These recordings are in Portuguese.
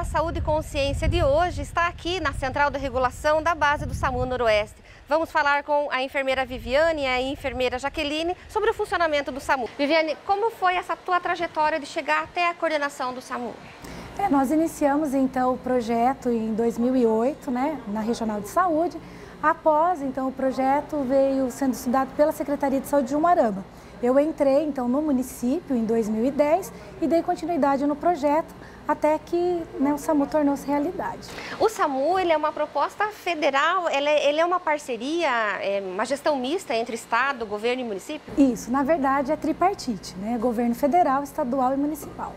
programa Saúde e Consciência de hoje está aqui na Central de Regulação da base do SAMU Noroeste. Vamos falar com a enfermeira Viviane e a enfermeira Jaqueline sobre o funcionamento do SAMU. Viviane, como foi essa tua trajetória de chegar até a coordenação do SAMU? Nós iniciamos então o projeto em 2008, na Regional de Saúde. Após, então, o projeto veio sendo estudado pela Secretaria de Saúde de Umuarama. Eu entrei, então, no município em 2010 e dei continuidade no projeto até que o SAMU tornou-se realidade. O SAMU, ele é uma proposta federal, ele é uma parceria, uma gestão mista entre Estado, governo e município? Isso, na verdade, é tripartite, governo federal, estadual e municipal.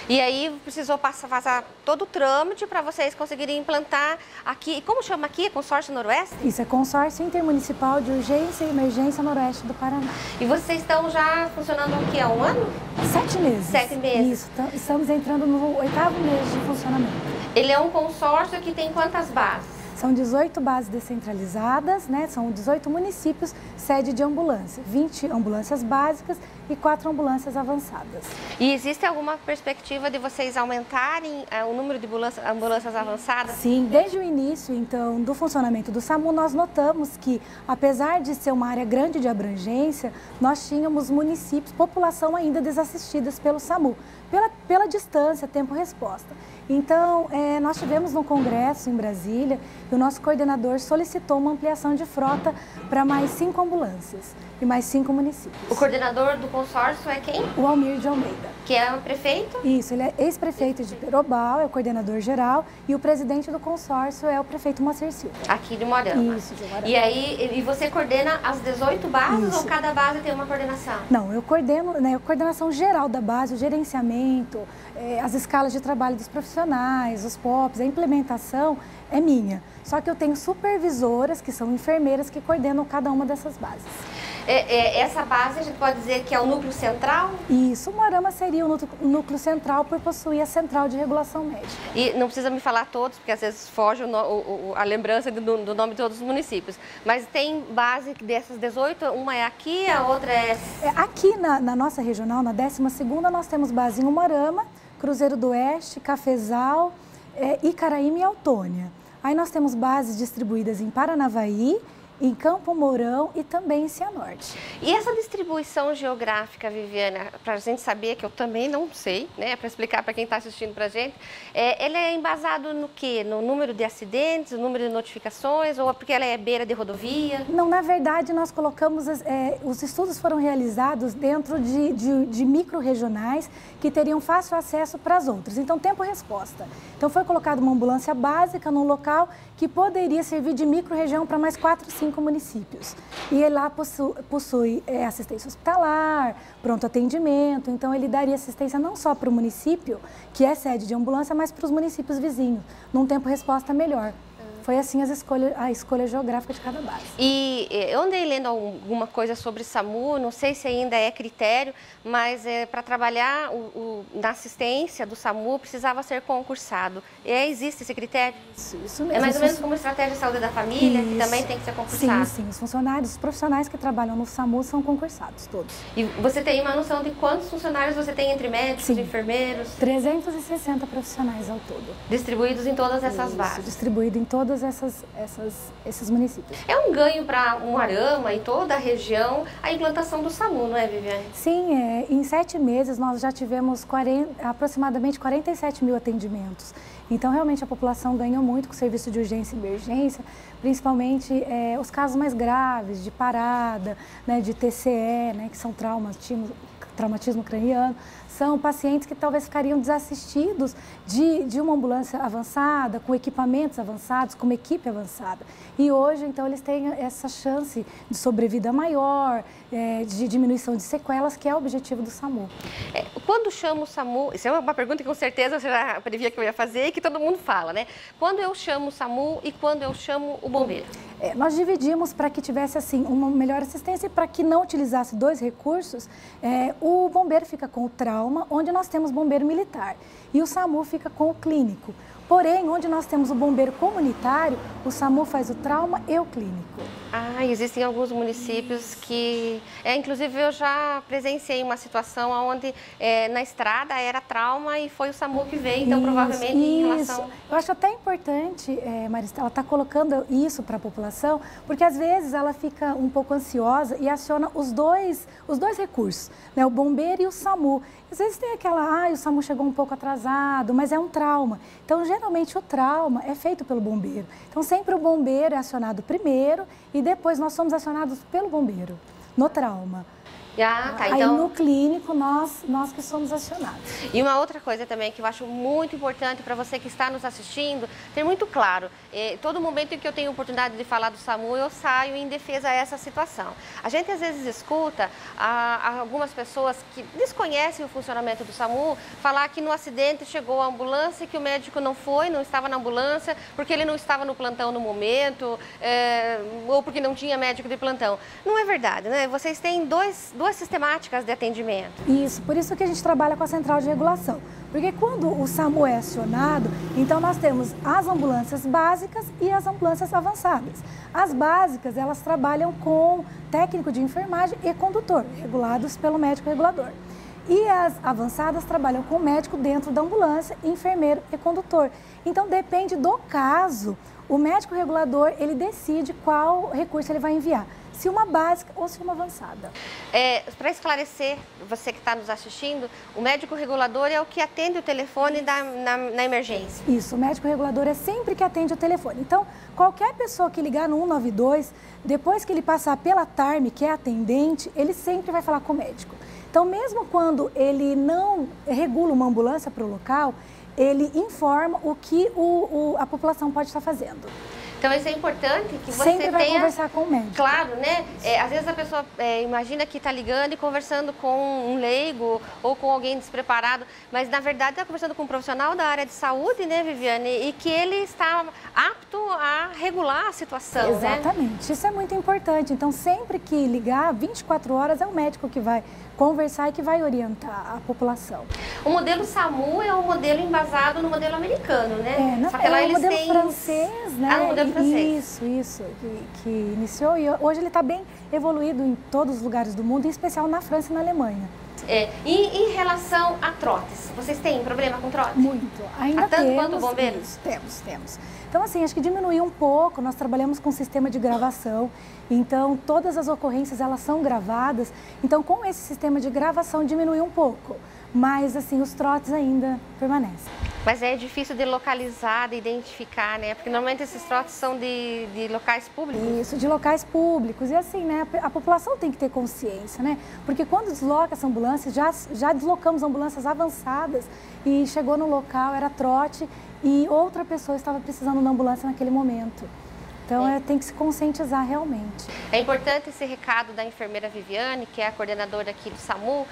E aí precisou passar todo o trâmite para vocês conseguirem implantar aqui. Como chama aqui? É Consórcio Noroeste? Isso, é Consórcio Intermunicipal de Urgência e Emergência Noroeste do Paraná. E vocês estão já funcionando o quê? Há um ano? 7 meses. 7 meses. Isso, estamos entrando no 8º mês de funcionamento. Ele é um consórcio que tem quantas bases? São 18 bases descentralizadas, são 18 municípios, sede de ambulância, 20 ambulâncias básicas e 4 ambulâncias avançadas. E existe alguma perspectiva de vocês aumentarem o número de ambulâncias avançadas? Sim, desde o início, então, do funcionamento do SAMU, nós notamos que, apesar de ser uma área grande de abrangência, nós tínhamos municípios, população ainda desassistidas pelo SAMU, pela distância, tempo-resposta. Então, nós tivemos no Congresso em Brasília e o nosso coordenador solicitou uma ampliação de frota para mais 5 ambulâncias e mais 5 municípios. O coordenador do consórcio é quem? O Almir de Almeida. Que é o prefeito? Isso, ele é ex-prefeito de Perobal, é o coordenador geral e o presidente do consórcio é o prefeito Moacir Silva. Aqui de Umuarama. Isso, de Umuarama. E aí, você coordena as 18 bases? Isso. Ou cada base tem uma coordenação? Não, eu coordeno a coordenação geral da base, o gerenciamento, as escalas de trabalho dos profissionais, os POPs, a implementação é minha. Só que eu tenho supervisoras, que são enfermeiras, que coordenam cada uma dessas bases. Essa base a gente pode dizer que é o núcleo central? Isso, o Umuarama seria o núcleo central por possuir a central de regulação médica. E não precisa me falar todos, porque às vezes foge a lembrança do nome de todos os municípios. Mas tem base dessas 18, uma é aqui, a outra é... Aqui na nossa regional, na 12ª, nós temos base em Umuarama, Cruzeiro do Oeste, Cafezal, Icaraíma e Autônia. Aí nós temos bases distribuídas em Paranavaí, em Campo Mourão e também em Cianorte. E essa distribuição geográfica, Viviana, para a gente saber, que eu também não sei, para explicar para quem está assistindo para a gente, ela é embasado no quê? No número de acidentes, no número de notificações, ou porque ela é beira de rodovia? Não, na verdade, nós colocamos, os estudos foram realizados dentro de micro-regionais que teriam fácil acesso para as outras. Então, tempo-resposta. Então, foi colocada uma ambulância básica num local que poderia servir de micro-região para mais 4, 5 municípios. E ele lá possui assistência hospitalar, pronto atendimento, então ele daria assistência não só para o município, que é sede de ambulância, mas para os municípios vizinhos, num tempo-resposta melhor. Foi assim a escolha geográfica de cada base. E eu andei lendo alguma coisa sobre SAMU, não sei se ainda é critério, mas para trabalhar na assistência do SAMU precisava ser concursado. Existe esse critério? Isso mesmo. É mais ou menos como estratégia de saúde da família, que também tem que ser concursado? Sim, sim. Os funcionários, os profissionais que trabalham no SAMU são concursados, todos. E você tem uma noção de quantos funcionários você tem entre médicos, enfermeiros? 360 profissionais ao todo. Distribuídos em todas essas bases? Distribuído em todos esses municípios. É um ganho para Umuarama e toda a região a implantação do SAMU, não é, Viviane? Sim, em 7 meses nós já tivemos aproximadamente 47 mil atendimentos. Então, realmente, a população ganhou muito com o serviço de urgência e emergência, principalmente os casos mais graves, de parada, de TCE, que são traumatismo craniano. São pacientes que talvez ficariam desassistidos de uma ambulância avançada, com equipamentos avançados, com uma equipe avançada. E hoje, então, eles têm essa chance de sobrevida maior, de diminuição de sequelas, que é o objetivo do SAMU. Quando chamo o SAMU, isso é uma pergunta que com certeza você já previa que eu ia fazer e que todo mundo fala, Quando eu chamo o SAMU e quando eu chamo o bombeiro? Nós dividimos para que tivesse assim uma melhor assistência e para que não utilizasse 2 recursos, o bombeiro fica com o trauma, onde nós temos bombeiro militar, e o SAMU fica com o clínico. Porém, onde nós temos o bombeiro comunitário, o SAMU faz o trauma e o clínico. Ah, existem alguns municípios que... inclusive, eu já presenciei uma situação onde na estrada era trauma e foi o SAMU que veio, então provavelmente em relação... Eu acho até importante, Maristela, estar colocando isso para a população, porque às vezes ela fica um pouco ansiosa e aciona os dois recursos, né? O bombeiro e o SAMU. Às vezes tem aquela, o SAMU chegou um pouco atrasado, mas é um trauma. Então, geralmente, o trauma é feito pelo bombeiro. Então, sempre o bombeiro é acionado primeiro e depois nós somos acionados pelo bombeiro, no trauma. Tá, Aí então... no clínico, nós que somos acionados. E uma outra coisa também que eu acho muito importante para você que está nos assistindo, ter muito claro, todo momento em que eu tenho oportunidade de falar do SAMU, eu saio em defesa a essa situação. A gente às vezes escuta algumas pessoas que desconhecem o funcionamento do SAMU falar que no acidente chegou a ambulância e que o médico não estava na ambulância porque ele não estava no plantão no momento, ou porque não tinha médico de plantão. Não é verdade, né? Vocês têm duas sistemáticas de atendimento. Isso, por isso que a gente trabalha com a central de regulação. Porque quando o SAMU é acionado, então nós temos as ambulâncias básicas e as ambulâncias avançadas. As básicas, elas trabalham com técnico de enfermagem e condutor, regulados pelo médico regulador. E as avançadas trabalham com o médico dentro da ambulância, enfermeiro e condutor. Então depende do caso, o médico regulador, ele decide qual recurso ele vai enviar. Se uma básica ou se uma avançada. Para esclarecer, você que está nos assistindo, o médico regulador é o que atende o telefone na emergência. Isso, o médico regulador é sempre que atende o telefone. Então, qualquer pessoa que ligar no 192, depois que ele passar pela TARM, que é atendente, ele sempre vai falar com o médico. Então, mesmo quando ele não regula uma ambulância para o local, ele informa o que a população pode estar fazendo. Então, isso é importante que você sempre vai conversar com o médico. Claro, né? Às vezes a pessoa imagina que está ligando e conversando com um leigo ou com alguém despreparado, mas na verdade está conversando com um profissional da área de saúde, né, Viviane? E que ele está apto a regular a situação, Exatamente. Né? Isso é muito importante. Então, sempre que ligar, 24 horas é o médico que vai conversar e que vai orientar a população. O modelo SAMU é um modelo embasado no modelo americano, né? Só que lá eles modelo francês, né? No modelo francês. Isso, que iniciou e hoje ele está bem evoluído em todos os lugares do mundo, em especial na França e na Alemanha. E em relação a trotes, vocês têm problema com trote? Muito. Ainda tanto temos, quanto bombeiros? Temos. Então, assim, acho que diminuiu um pouco. Nós trabalhamos com sistema de gravação. Então, todas as ocorrências, elas são gravadas. Então, com esse sistema de gravação, diminuiu um pouco. Mas, assim, os trotes ainda permanecem. Mas é difícil de localizar, de identificar, né? Porque normalmente esses trotes são de locais públicos. Isso, de locais públicos. E assim, né? A população tem que ter consciência, né? Porque quando desloca essa ambulância, já deslocamos ambulâncias avançadas e chegou no local, era trote e outra pessoa estava precisando da ambulância naquele momento. Então, tem que se conscientizar realmente. É importante esse recado da enfermeira Viviane, que é a coordenadora aqui do SAMU,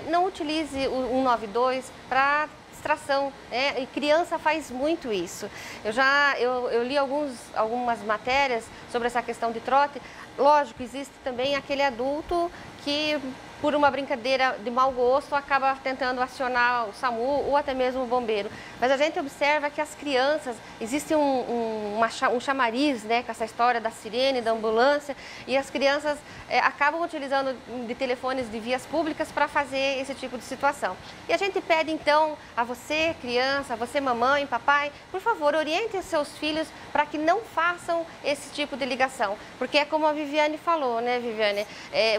não utilize o 192 para distração, né? E criança faz muito isso. Eu li algumas matérias sobre essa questão de trote. Lógico, existe também aquele adulto que, por uma brincadeira de mau gosto, acaba tentando acionar o SAMU ou até mesmo o bombeiro. Mas a gente observa que as crianças, existe um chamariz, né, com essa história da sirene, da ambulância, e as crianças acabam utilizando de telefones de vias públicas para fazer esse tipo de situação. E a gente pede então a você, criança, a você, mamãe, papai, por favor, oriente os seus filhos para que não façam esse tipo de ligação. Porque é como a Viviane falou, né, Viviane?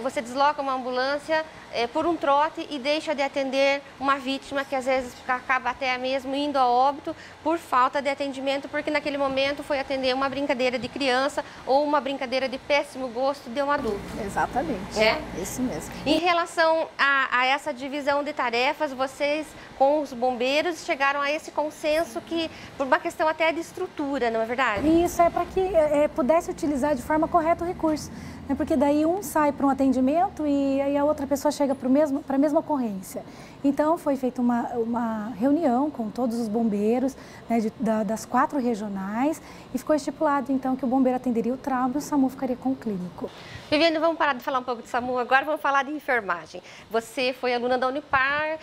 Você desloca uma ambulância por um trote e deixa de atender uma vítima que às vezes acaba até mesmo indo a óbito por falta de atendimento, porque naquele momento foi atender uma brincadeira de criança ou uma brincadeira de péssimo gosto de um adulto. Exatamente, isso mesmo. Em relação a essa divisão de tarefas, vocês com os bombeiros chegaram a esse consenso que, por uma questão até de estrutura, não é verdade? Isso é para que pudesse utilizar de forma correta o recurso. né? Porque daí um sai para um atendimento e aí a outra pessoa chega para a mesma ocorrência. Então, foi feita uma reunião com todos os bombeiros, né, das 4 regionais e ficou estipulado, então, que o bombeiro atenderia o trauma e o SAMU ficaria com o clínico. Viviane, vamos parar de falar um pouco de SAMU agora, vamos falar de enfermagem. Você foi aluna da Unipar,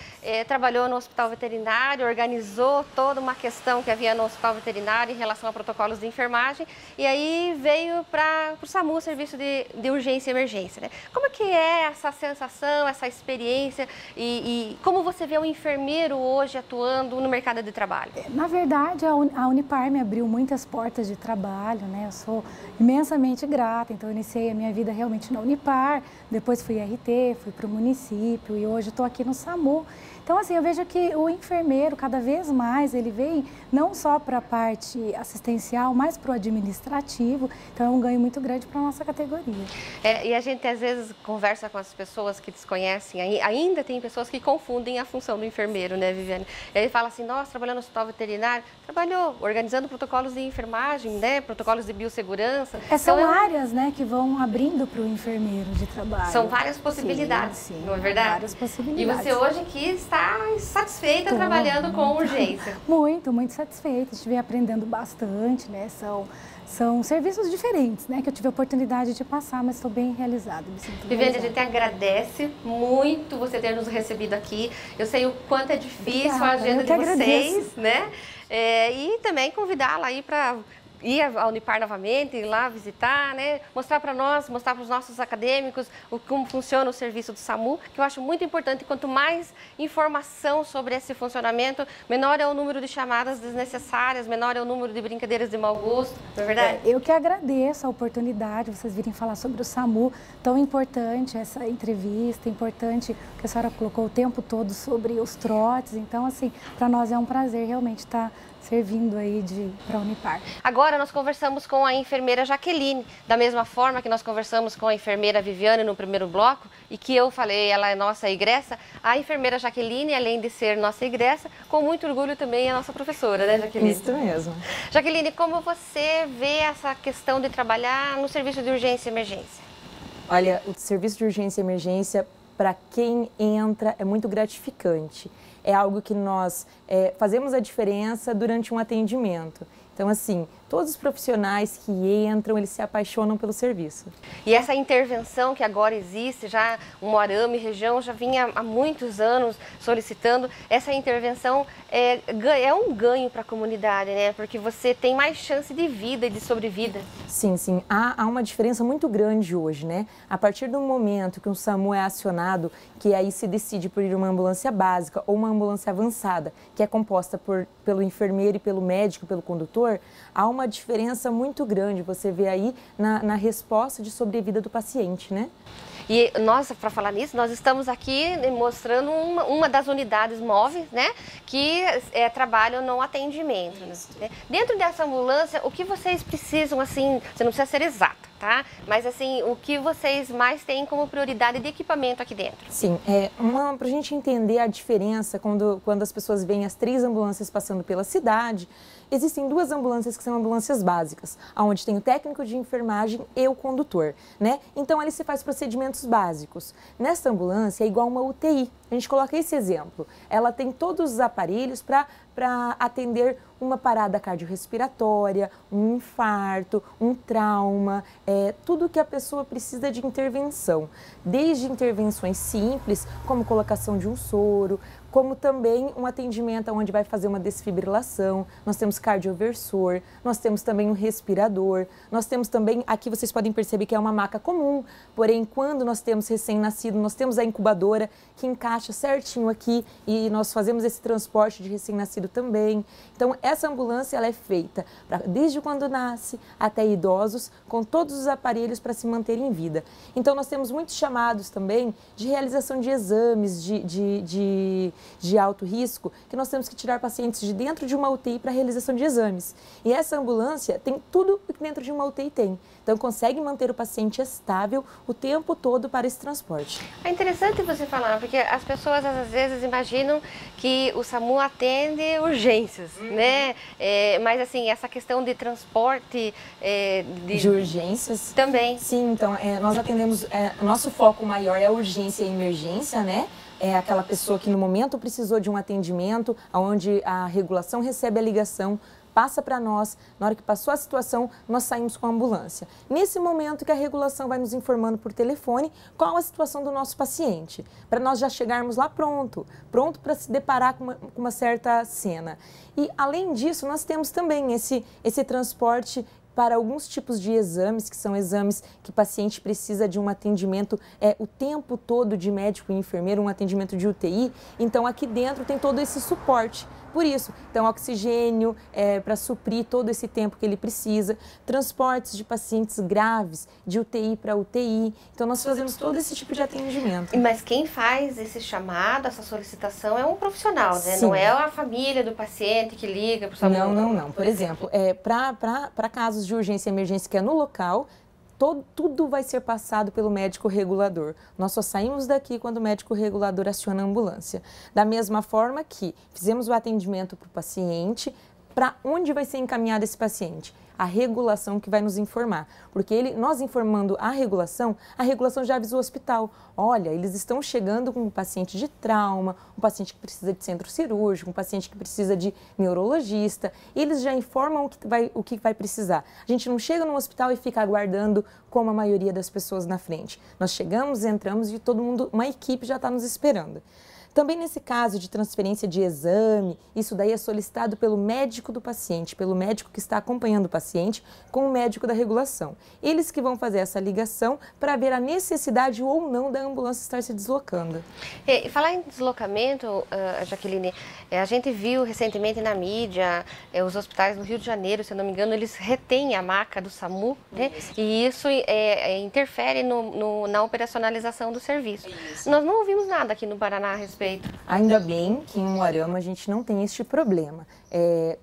trabalhou no hospital veterinário, organizou toda uma questão que havia no hospital veterinário em relação a protocolos de enfermagem e aí veio para o SAMU, Serviço de Urgência e Emergência, né? Como é que é essa sensação, essa experiência e como você vê o enfermeiro hoje atuando no mercado de trabalho? Na verdade, a Unipar me abriu muitas portas de trabalho, né? Eu sou imensamente grata, então eu iniciei a minha vida realmente na Unipar, depois fui RT, fui para o município e hoje estou aqui no SAMU. Então, assim, eu vejo que o enfermeiro, cada vez mais, ele vem não só para a parte assistencial, mas para o administrativo. Então, é um ganho muito grande para a nossa categoria. E a gente, às vezes, conversa com as pessoas que desconhecem, ainda tem pessoas que confundem a função do enfermeiro, né, Viviane? E aí fala assim, nossa, trabalhando no hospital veterinário, trabalhou organizando protocolos de enfermagem, né, protocolos de biossegurança. São áreas, né, que vão abrindo para o enfermeiro de trabalho. São várias possibilidades, sim, não é verdade? Várias possibilidades. E você hoje aqui está satisfeita trabalhando com urgência? Muito satisfeita. Estive aprendendo bastante, né? São serviços diferentes, né? Que eu tive a oportunidade de passar, mas estou bem realizada. Viviane, a gente agradece muito você ter nos recebido aqui. Eu sei o quanto é difícil a agenda de vocês, né? E também convidá-la aí para ir à Unipar novamente, ir lá visitar, né? Mostrar para nós, mostrar para os nossos acadêmicos como funciona o serviço do SAMU, que eu acho muito importante. Quanto mais informação sobre esse funcionamento, menor é o número de chamadas desnecessárias, menor é o número de brincadeiras de mau gosto, não é verdade? Eu que agradeço a oportunidade de vocês virem falar sobre o SAMU, tão importante essa entrevista, importante que a senhora colocou o tempo todo sobre os trotes. Então, assim, para nós é um prazer realmente estar servindo aí para a Unipar. Agora nós conversamos com a enfermeira Jaqueline, da mesma forma que nós conversamos com a enfermeira Viviane no primeiro bloco e que eu falei, ela é nossa egressa, a enfermeira Jaqueline, além de ser nossa egressa, com muito orgulho também é nossa professora, né, Jaqueline? Isso mesmo. Jaqueline, como você vê essa questão de trabalhar no serviço de urgência e emergência? Olha, o serviço de urgência e emergência, para quem entra, é muito gratificante. É algo que nós fazemos a diferença durante um atendimento. Então, assim, todos os profissionais que entram, eles se apaixonam pelo serviço. E essa intervenção que agora existe, já o Moarama e região já vinha há muitos anos solicitando, essa intervenção é um ganho para a comunidade, né? Porque você tem mais chance de vida e de sobrevida. Sim, sim. Há uma diferença muito grande hoje, né? A partir do momento que um SAMU é acionado, que aí se decide por ir uma ambulância básica ou uma ambulância avançada, que é composta pelo enfermeiro e pelo médico, pelo condutor, há uma diferença muito grande, você vê aí na resposta de sobrevida do paciente, né? E nós, para falar nisso, nós estamos aqui mostrando uma das unidades móveis, né, que trabalham no atendimento. Né? Dentro dessa ambulância, o que vocês precisam, assim, você não precisa ser exata, tá? Mas, assim, o que vocês mais têm como prioridade de equipamento aqui dentro? Sim, para a gente entender a diferença quando as pessoas veem as 3 ambulâncias passando pela cidade, existem 2 ambulâncias que são ambulâncias básicas, onde tem o técnico de enfermagem e o condutor, né? Então, ali se faz procedimentos básicos. Nessa ambulância é igual uma UTI. A gente coloca esse exemplo. Ela tem todos os aparelhos para atender uma parada cardiorrespiratória, um infarto, um trauma, tudo que a pessoa precisa de intervenção. Desde intervenções simples, como colocação de um soro, como também um atendimento onde vai fazer uma desfibrilação, nós temos cardioversor, nós temos também um respirador, nós temos também, aqui vocês podem perceber que é uma maca comum, porém quando nós temos recém-nascido, nós temos a incubadora que encaixa certinho aqui e nós fazemos esse transporte de recém-nascido também. Então essa ambulância ela é feita desde quando nasce até idosos, com todos os aparelhos para se manter em vida. Então nós temos muitos chamados também de realização de exames, de de alto risco, que nós temos que tirar pacientes de dentro de uma UTI para a realização de exames. E essa ambulância tem tudo que dentro de uma UTI tem. Então, consegue manter o paciente estável o tempo todo para esse transporte. É interessante você falar, porque as pessoas às vezes imaginam que o SAMU atende urgências, né? Mas assim, essa questão de transporte... de urgências? Também. Sim, então, nós atendemos... nosso foco maior é a urgência e emergência, né? É aquela pessoa que no momento precisou de um atendimento, onde a regulação recebe a ligação, passa para nós, na hora que passou a situação, nós saímos com a ambulância. Nesse momento que a regulação vai nos informando por telefone qual a situação do nosso paciente, para nós já chegarmos lá pronto para se deparar com uma certa cena. E além disso, nós temos também esse transporte para alguns tipos de exames, que são exames que o paciente precisa de um atendimento o tempo todo de médico e enfermeiro, um atendimento de UTI. Então, aqui dentro tem todo esse suporte. Por isso, então, oxigênio para suprir todo esse tempo que ele precisa, transportes de pacientes graves, de UTI para UTI. Então, nós fazemos todo esse tipo de atendimento. Mas quem faz esse chamado, essa solicitação, é um profissional, né? Sim. Não é a família do paciente que liga para o SAMU. Não. Por exemplo, para casos de urgência e emergência que é no local, tudo vai ser passado pelo médico regulador. Nós só saímos daqui quando o médico regulador aciona a ambulância. Da mesma forma que fizemos o atendimento para o paciente, para onde vai ser encaminhado esse paciente? A regulação que vai nos informar, porque nós informando a regulação já avisa o hospital. Olha, eles estão chegando com um paciente de trauma, um paciente que precisa de centro cirúrgico, um paciente que precisa de neurologista. Eles já informam o que vai precisar. A gente não chega no hospital e fica aguardando como a maioria das pessoas na frente. Nós chegamos, entramos e todo mundo, uma equipe já está nos esperando. Também nesse caso de transferência de exame, isso daí é solicitado pelo médico do paciente, pelo médico que está acompanhando o paciente com o médico da regulação. Eles que vão fazer essa ligação para ver a necessidade ou não da ambulância estar se deslocando. Falar em deslocamento, Jaqueline, a gente viu recentemente na mídia, os hospitais do Rio de Janeiro, se eu não me engano, eles retêm a maca do SAMU, né? E isso interfere na operacionalização do serviço. Nós não ouvimos nada aqui no Paraná a respeito. Ainda bem que em Umuarama a gente não tem este problema.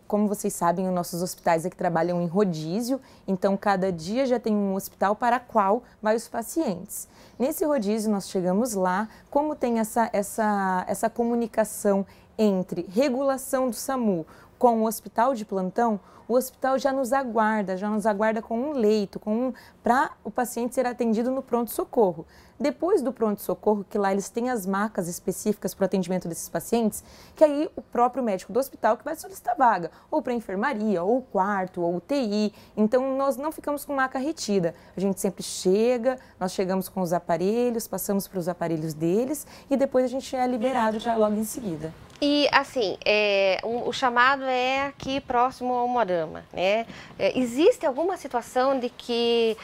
Como vocês sabem, os nossos hospitais aqui trabalham em rodízio, então cada dia já tem um hospital para qual vai os pacientes. Nesse rodízio nós chegamos lá, como tem essa comunicação entre regulação do SAMU com o hospital de plantão, o hospital já nos aguarda com um leito, para o paciente ser atendido no pronto-socorro. Depois do pronto-socorro, que lá eles têm as macas específicas para o atendimento desses pacientes, que aí o próprio médico do hospital que vai solicitar vaga, ou para enfermaria, ou quarto, ou UTI. Então, nós não ficamos com maca retida. A gente sempre chega, nós chegamos com os aparelhos, passamos para os aparelhos deles e depois a gente é liberado já logo em seguida. E, assim, o chamado é aqui próximo ao Umuarama, né? Existe alguma situação de que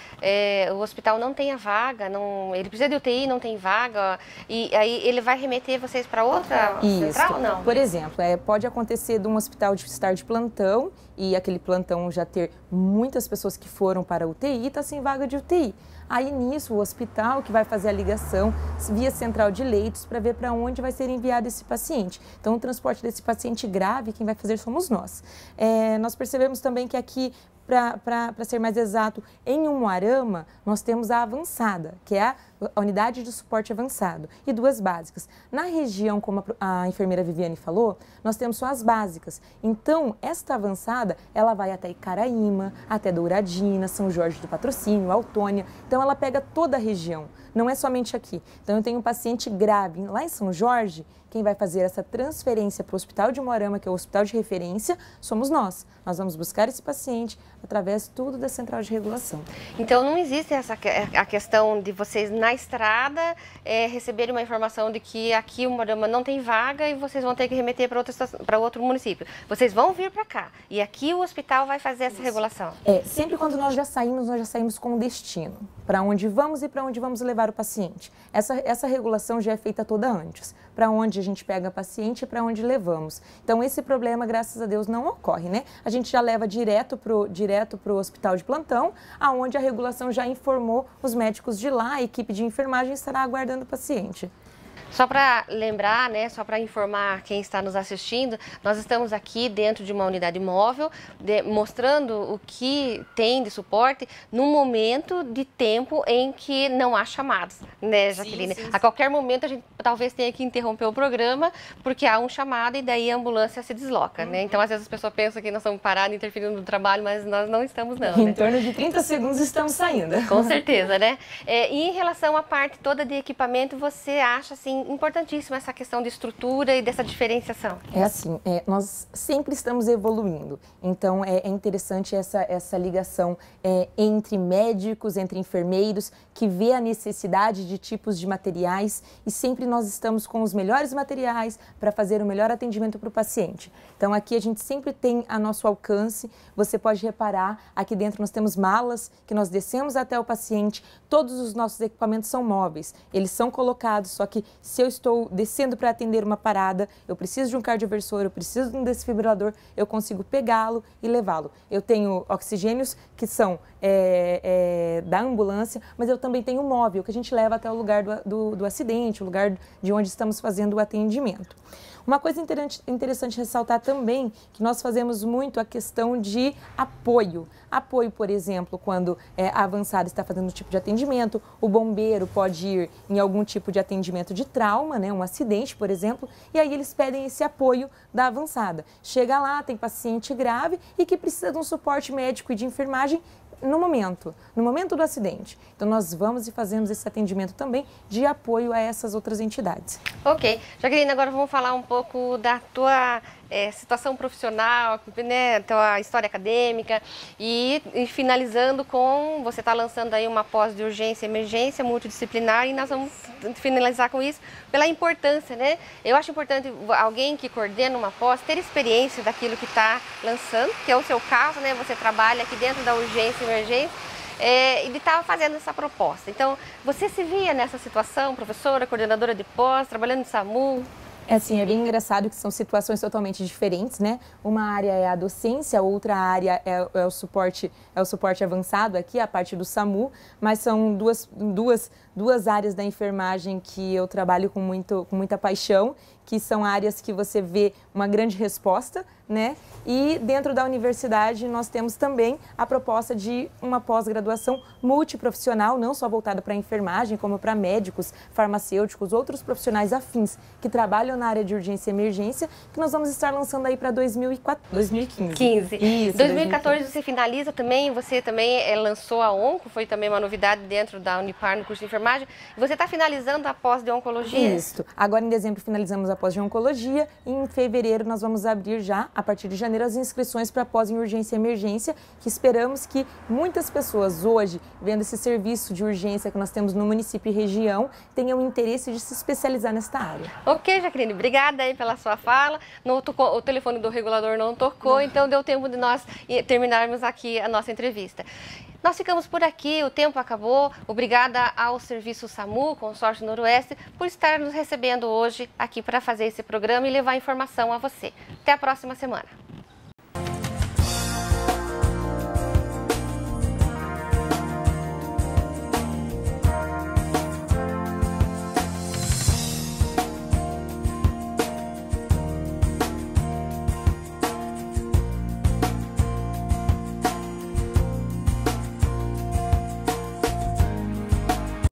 o hospital não tenha vaga, ele precisa de UTI, não tem vaga, e aí ele vai remeter vocês para outra central, não? Por exemplo, pode acontecer de um hospital estar de plantão e aquele plantão já ter muitas pessoas que foram para a UTI e está sem vaga de UTI. Aí, nisso, o hospital que vai fazer a ligação via central de leitos para ver para onde vai ser enviado esse paciente. Então, o transporte desse paciente grave, quem vai fazer somos nós. Nós percebemos também que aqui, para ser mais exato, em Umuarama, nós temos a avançada, que é a unidade de suporte avançado, e duas básicas. Na região, como a enfermeira Viviane falou, nós temos só as básicas. Então, esta avançada, ela vai até Icaraíma, até Douradina, São Jorge do Patrocínio, Autônia. Então, ela pega toda a região, não é somente aqui. Então, eu tenho um paciente grave lá em São Jorge, quem vai fazer essa transferência para o Hospital de Umuarama, que é o hospital de referência, somos nós. Nós vamos buscar esse paciente através tudo da central de regulação. Então, não existe a questão de vocês, na estrada, receberem uma informação de que aqui o Umuarama não tem vaga e vocês vão ter que remeter para outro município. Vocês vão vir para cá e aqui o hospital vai fazer essa regulação. Sempre quando nós já saímos com destino, para onde vamos e para onde vamos levar o paciente. Essa regulação já é feita toda antes, para onde a gente pega o paciente e para onde levamos. Então, esse problema, graças a Deus, não ocorre, né? A gente já leva direto pro hospital de plantão, aonde a regulação já informou os médicos de lá, a equipe de enfermagem estará aguardando o paciente. Só para lembrar, né, só para informar quem está nos assistindo, nós estamos aqui dentro de uma unidade móvel, mostrando o que tem de suporte num momento de tempo em que não há chamadas, né, Jaqueline? Sim. A qualquer momento a gente talvez tenha que interromper o programa, porque há um chamado e daí a ambulância se desloca, né? Então, às vezes as pessoas pensam que nós estamos parados, interferindo no trabalho, mas nós não estamos, não. Em torno de 30 segundos estamos saindo. Com certeza, né? E em relação à parte toda de equipamento, você acha, assim, importantíssima essa questão de estrutura e dessa diferenciação? É assim, nós sempre estamos evoluindo, então é interessante essa ligação entre médicos, entre enfermeiros, que vê a necessidade de tipos de materiais e sempre nós estamos com os melhores materiais para fazer o melhor atendimento para o paciente. Então aqui a gente sempre tem a nosso alcance, você pode reparar, aqui dentro nós temos malas que nós descemos até o paciente, todos os nossos equipamentos são móveis, eles são colocados, só que se eu estou descendo para atender uma parada, eu preciso de um cardioversor, eu preciso de um desfibrilador, eu consigo pegá-lo e levá-lo. Eu tenho oxigênios que são da ambulância, mas eu também tenho um móvel que a gente leva até o lugar do acidente, o lugar de onde estamos fazendo o atendimento. Uma coisa interessante ressaltar também, que nós fazemos muito a questão de apoio. Apoio, por exemplo, quando a avançada está fazendo um tipo de atendimento, o bombeiro pode ir em algum tipo de atendimento de trauma, né, um acidente, por exemplo, e aí eles pedem esse apoio da avançada. Chega lá, tem paciente grave e que precisa de um suporte médico e de enfermagem no momento do acidente. Então, nós vamos e fazemos esse atendimento também de apoio a essas outras entidades. Ok. Jaqueline, agora vamos falar um pouco da tua situação profissional, né, tua história acadêmica e finalizando com, você está lançando aí uma pós de urgência e emergência multidisciplinar e nós vamos finalizar com isso pela importância, né? Eu acho importante alguém que coordena uma pós ter experiência daquilo que está lançando, que é o seu caso, né? Você trabalha aqui dentro da urgência e emergência, ele estava fazendo essa proposta. Então, você se via nessa situação, professora, coordenadora de pós, trabalhando no SAMU? Assim, é bem engraçado que são situações totalmente diferentes, né? Uma área é a docência, outra área é o suporte avançado aqui, a parte do SAMU, mas são duas áreas da enfermagem que eu trabalho com muita paixão, que são áreas que você vê uma grande resposta, né? E dentro da universidade nós temos também a proposta de uma pós-graduação multiprofissional, não só voltada para a enfermagem, como para médicos, farmacêuticos, outros profissionais afins que trabalham na área de urgência e emergência, que nós vamos estar lançando aí para 2015. Isso, 2014 você finaliza também, você também lançou a Onco, foi também uma novidade dentro da Unipar no curso de enfermagem. Você está finalizando a pós de oncologia? Isso. Agora em dezembro finalizamos a pós de oncologia e em fevereiro nós vamos abrir já, a partir de janeiro, as inscrições para pós em urgência e emergência, que esperamos que muitas pessoas hoje, vendo esse serviço de urgência que nós temos no município e região, tenham interesse de se especializar nesta área. Ok, Jaqueline, obrigada aí pela sua fala. O telefone do regulador não tocou, então deu tempo de nós terminarmos aqui a nossa entrevista. Nós ficamos por aqui, o tempo acabou. Obrigada ao Serviço SAMU, Consórcio Noroeste, por estar nos recebendo hoje aqui para fazer esse programa e levar informação a você. Até a próxima semana.